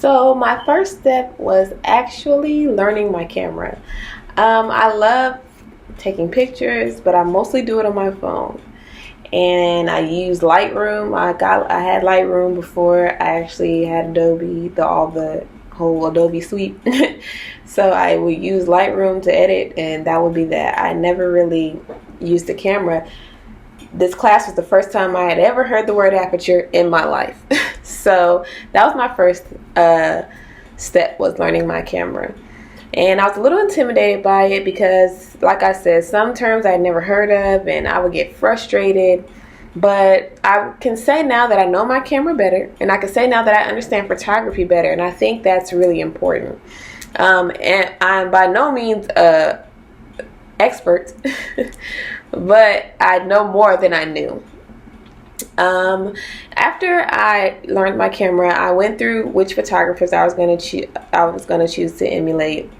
So my first step was actually learning my camera. I love taking pictures, but I mostly do it on my phone. And I use Lightroom. I had Lightroom before I actually had Adobe, the whole Adobe suite. So I would use Lightroom to edit, and that would be that. I never really used the camera. This class was the first time I had ever heard the word aperture in my life. So that was my first step, was learning my camera. And I was a little intimidated by it because, like I said, some terms I had never heard of and I would get frustrated. But I can say now that I know my camera better, and I can say now that I understand photography better, and I think that's really important. And I'm by no means a expert, but I know more than I knew. After I learned my camera, I went through which photographers I was going to choose to emulate,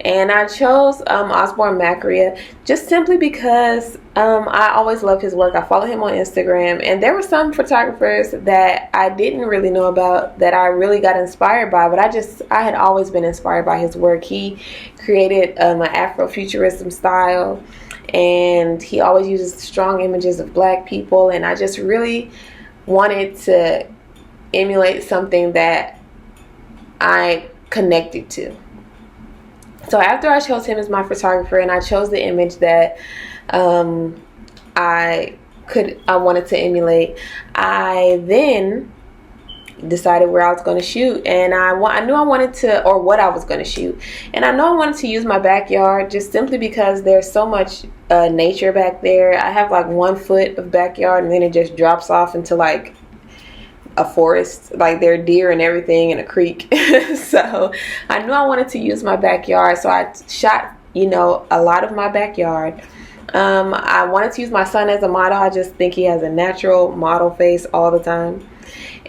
and I chose Osborne Macria just simply because I always loved his work. I follow him on Instagram, and there were some photographers that I didn't really know about that I really got inspired by, but I had always been inspired by his work. He created an Afrofuturism style, and he always uses strong images of black people, and I just really wanted to emulate something that I connected to. So after I chose him as my photographer and I chose the image that I wanted to emulate, I then decided where I was going to shoot, and I knew I wanted to, or what I was going to shoot, and I know I wanted to use my backyard just simply because there's so much nature back there. I have like 1 foot of backyard, and then it just drops off into like a forest. Like, there are deer and everything, and a creek. So I knew I wanted to use my backyard, so I shot a lot of my backyard. I wanted to use my son as a model. I just think he has a natural model face all the time.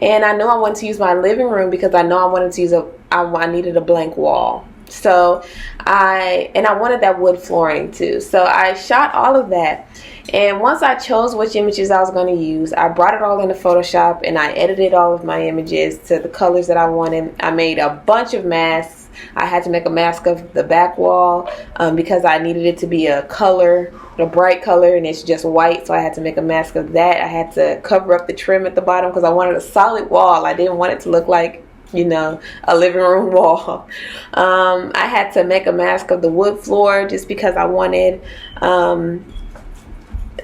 And I know I wanted to use my living room because I know I wanted to use I needed a blank wall. So I wanted that wood flooring too. So I shot all of that. And once I chose which images I was going to use, I brought it all into Photoshop and I edited all of my images to the colors that I wanted. I made a bunch of masks. I had to make a mask of the back wall because I needed it to be a bright color, and it's just white, so I had to make a mask of that. I had to cover up the trim at the bottom because I wanted a solid wall. I didn't want it to look like a living room wall. I had to make a mask of the wood floor just because I wanted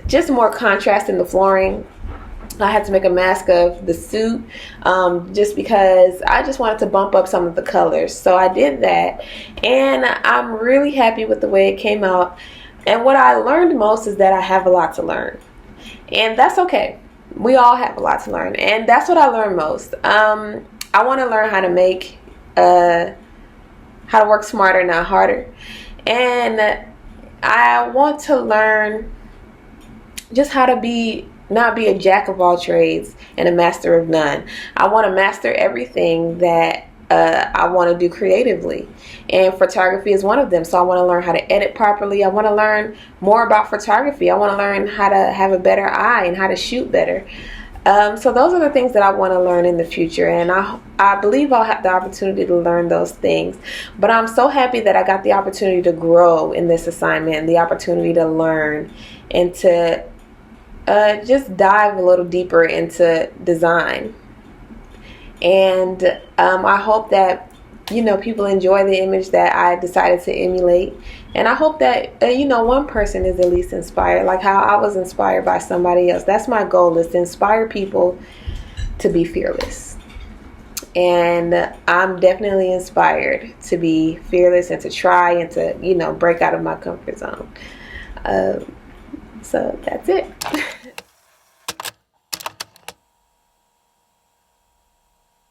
just more contrast in the flooring. I had to make a mask of the suit just because I just wanted to bump up some of the colors. So I did that, and I'm really happy with the way it came out. And what I learned most is that I have a lot to learn, and that's okay. We all have a lot to learn, and that's what I learned most. I want to learn how to how to work smarter, not harder, and I want to learn just how to not be a jack of all trades and a master of none. I want to master everything that I want to do creatively, and photography is one of them. So I want to learn how to edit properly. I want to learn more about photography. I want to learn how to have a better eye and how to shoot better. So those are the things that I want to learn in the future, and I believe I'll have the opportunity to learn those things. But I'm so happy that I got the opportunity to grow in this assignment, and the opportunity to learn and to just dive a little deeper into design. And I hope that people enjoy the image that I decided to emulate, and I hope that one person is at least inspired, like how I was inspired by somebody else. That's my goal, is to inspire people to be fearless, and I'm definitely inspired to be fearless and to try and to break out of my comfort zone. So that's it.